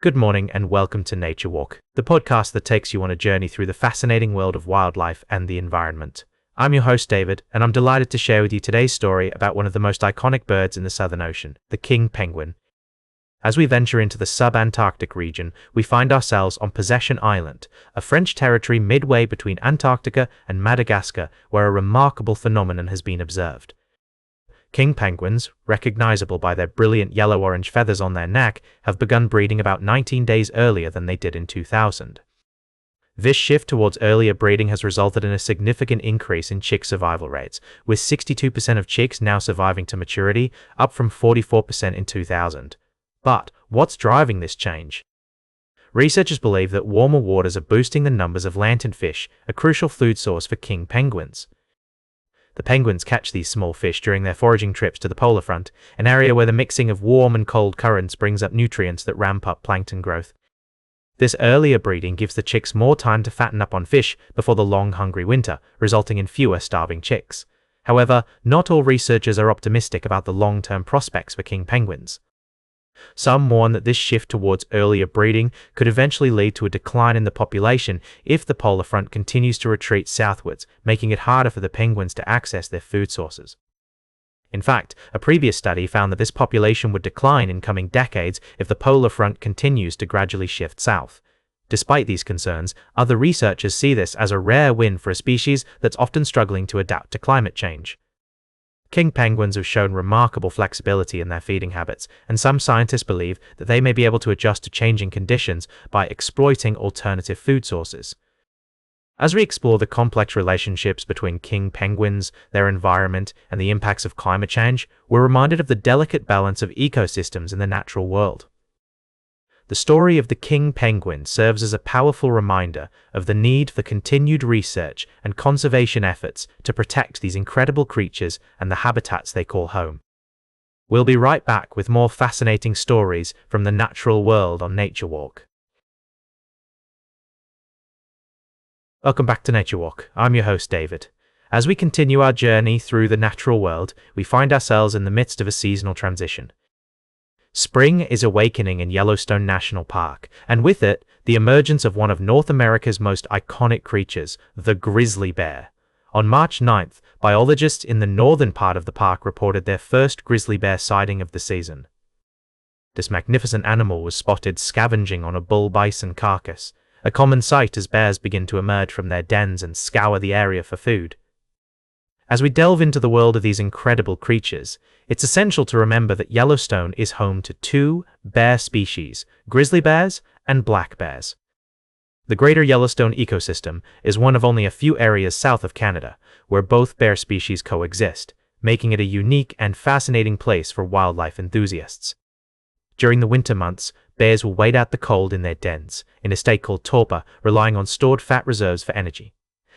Good morning and welcome to Nature Walk, the podcast that takes you on a journey through the fascinating world of wildlife and the environment. I'm your host David, and I'm delighted to share with you today's story about one of the most iconic birds in the Southern Ocean, the king penguin. As we venture into the sub-Antarctic region, we find ourselves on Possession Island, a French territory midway between Antarctica and Madagascar, where a remarkable phenomenon has been observed. King penguins, recognizable by their brilliant yellow-orange feathers on their neck, have begun breeding about 19 days earlier than they did in 2000. This shift towards earlier breeding has resulted in a significant increase in chick survival rates, with 62% of chicks now surviving to maturity, up from 44% in 2000. But what's driving this change? Researchers believe that warmer waters are boosting the numbers of lanternfish, a crucial food source for king penguins. The penguins catch these small fish during their foraging trips to the polar front, an area where the mixing of warm and cold currents brings up nutrients that ramp up plankton growth. This earlier breeding gives the chicks more time to fatten up on fish before the long, hungry winter, resulting in fewer starving chicks. However, not all researchers are optimistic about the long-term prospects for king penguins. Some warn that this shift towards earlier breeding could eventually lead to a decline in the population if the polar front continues to retreat southwards, making it harder for the penguins to access their food sources. In fact, a previous study found that this population would decline in coming decades if the polar front continues to gradually shift south. Despite these concerns, other researchers see this as a rare win for a species that's often struggling to adapt to climate change. King penguins have shown remarkable flexibility in their feeding habits, and some scientists believe that they may be able to adjust to changing conditions by exploiting alternative food sources. As we explore the complex relationships between king penguins, their environment, and the impacts of climate change, we're reminded of the delicate balance of ecosystems in the natural world. The story of the king penguin serves as a powerful reminder of the need for continued research and conservation efforts to protect these incredible creatures and the habitats they call home. We'll be right back with more fascinating stories from the natural world on Nature Walk. Welcome back to Nature Walk. I'm your host David. As we continue our journey through the natural world, we find ourselves in the midst of a seasonal transition. Spring is awakening in Yellowstone National Park, and with it, the emergence of one of North America's most iconic creatures, the grizzly bear. On March 9th, biologists in the northern part of the park reported their first grizzly bear sighting of the season. This magnificent animal was spotted scavenging on a bull bison carcass, a common sight as bears begin to emerge from their dens and scour the area for food. As we delve into the world of these incredible creatures, it's essential to remember that Yellowstone is home to two bear species, grizzly bears and black bears. The greater Yellowstone ecosystem is one of only a few areas south of Canada where both bear species coexist, making it a unique and fascinating place for wildlife enthusiasts. During the winter months, bears will wait out the cold in their dens, in a state called torpor, relying on stored fat reserves for energy.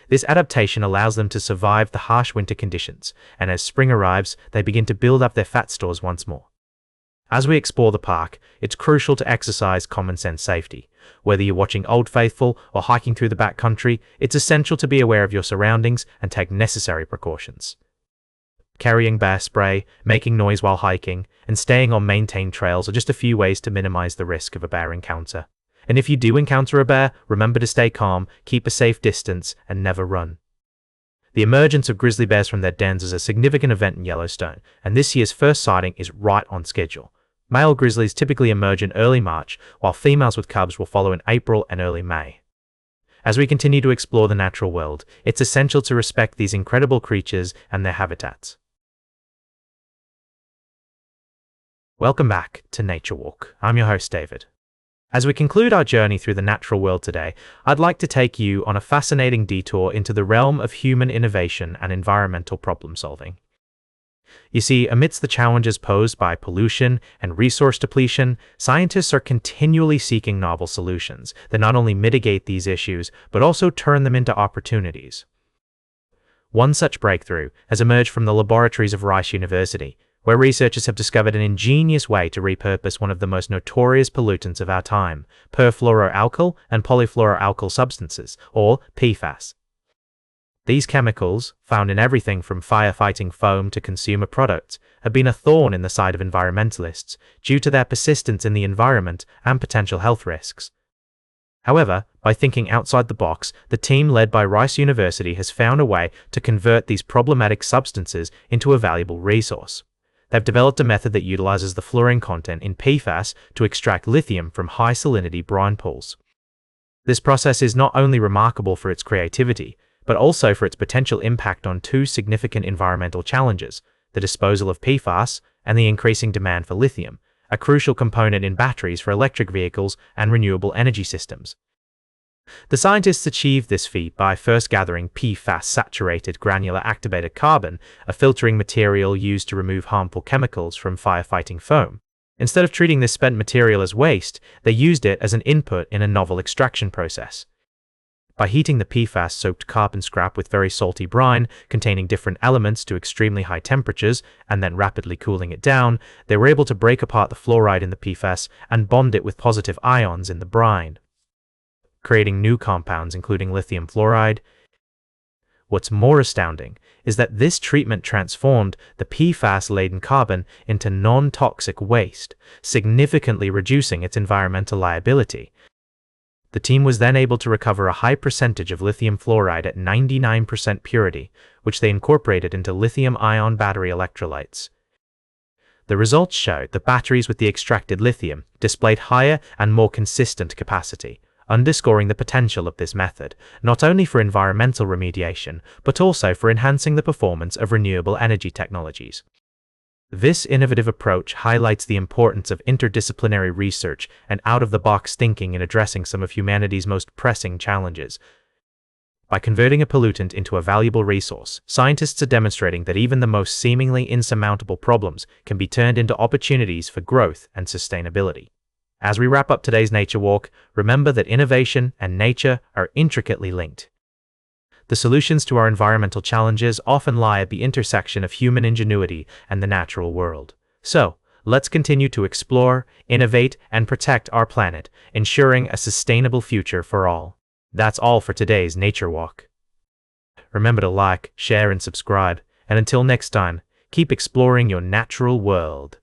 This adaptation allows them to survive the harsh winter conditions, and as spring arrives, they begin to build up their fat stores once more. As we explore the park, it's crucial to exercise common sense safety. Whether you're watching Old Faithful or hiking through the backcountry, it's essential to be aware of your surroundings and take necessary precautions. Carrying bear spray, making noise while hiking, and staying on maintained trails are just a few ways to minimize the risk of a bear encounter. And if you do encounter a bear, remember to stay calm, keep a safe distance, and never run. The emergence of grizzly bears from their dens is a significant event in Yellowstone, and this year's first sighting is right on schedule. Male grizzlies typically emerge in early March, while females with cubs will follow in April and early May. As we continue to explore the natural world, it's essential to respect these incredible creatures and their habitats. Welcome back to Nature Walk. I'm your host David. As we conclude our journey through the natural world today, I'd like to take you on a fascinating detour into the realm of human innovation and environmental problem solving. You see, amidst the challenges posed by pollution and resource depletion, scientists are continually seeking novel solutions that not only mitigate these issues, but also turn them into opportunities. One such breakthrough has emerged from the laboratories of Rice University, where researchers have discovered an ingenious way to repurpose one of the most notorious pollutants of our time, perfluoroalkyl and polyfluoroalkyl substances, or PFAS. These chemicals, found in everything from firefighting foam to consumer products, have been a thorn in the side of environmentalists due to their persistence in the environment and potential health risks. However, by thinking outside the box, the team led by Rice University has found a way to convert these problematic substances into a valuable resource. They've developed a method that utilizes the fluorine content in PFAS to extract lithium from high salinity brine pools. This process is not only remarkable for its creativity, but also for its potential impact on two significant environmental challenges: the disposal of PFAS and the increasing demand for lithium, a crucial component in batteries for electric vehicles and renewable energy systems. The scientists achieved this feat by first gathering PFAS-saturated granular activated carbon, a filtering material used to remove harmful chemicals from firefighting foam. Instead of treating this spent material as waste, they used it as an input in a novel extraction process. By heating the PFAS-soaked carbon scrap with very salty brine containing different elements to extremely high temperatures and then rapidly cooling it down, they were able to break apart the fluoride in the PFAS and bond it with positive ions in the brine, creating new compounds including lithium fluoride. What's more astounding is that this treatment transformed the PFAS-laden carbon into non-toxic waste, significantly reducing its environmental liability. The team was then able to recover a high percentage of lithium fluoride at 99% purity, which they incorporated into lithium-ion battery electrolytes. The results showed that batteries with the extracted lithium displayed higher and more consistent capacity, underscoring the potential of this method, not only for environmental remediation, but also for enhancing the performance of renewable energy technologies. This innovative approach highlights the importance of interdisciplinary research and out-of-the-box thinking in addressing some of humanity's most pressing challenges. By converting a pollutant into a valuable resource, scientists are demonstrating that even the most seemingly insurmountable problems can be turned into opportunities for growth and sustainability. As we wrap up today's Nature Walk, remember that innovation and nature are intricately linked. The solutions to our environmental challenges often lie at the intersection of human ingenuity and the natural world. So, let's continue to explore, innovate, and protect our planet, ensuring a sustainable future for all. That's all for today's Nature Walk. Remember to like, share, and subscribe, and until next time, keep exploring your natural world.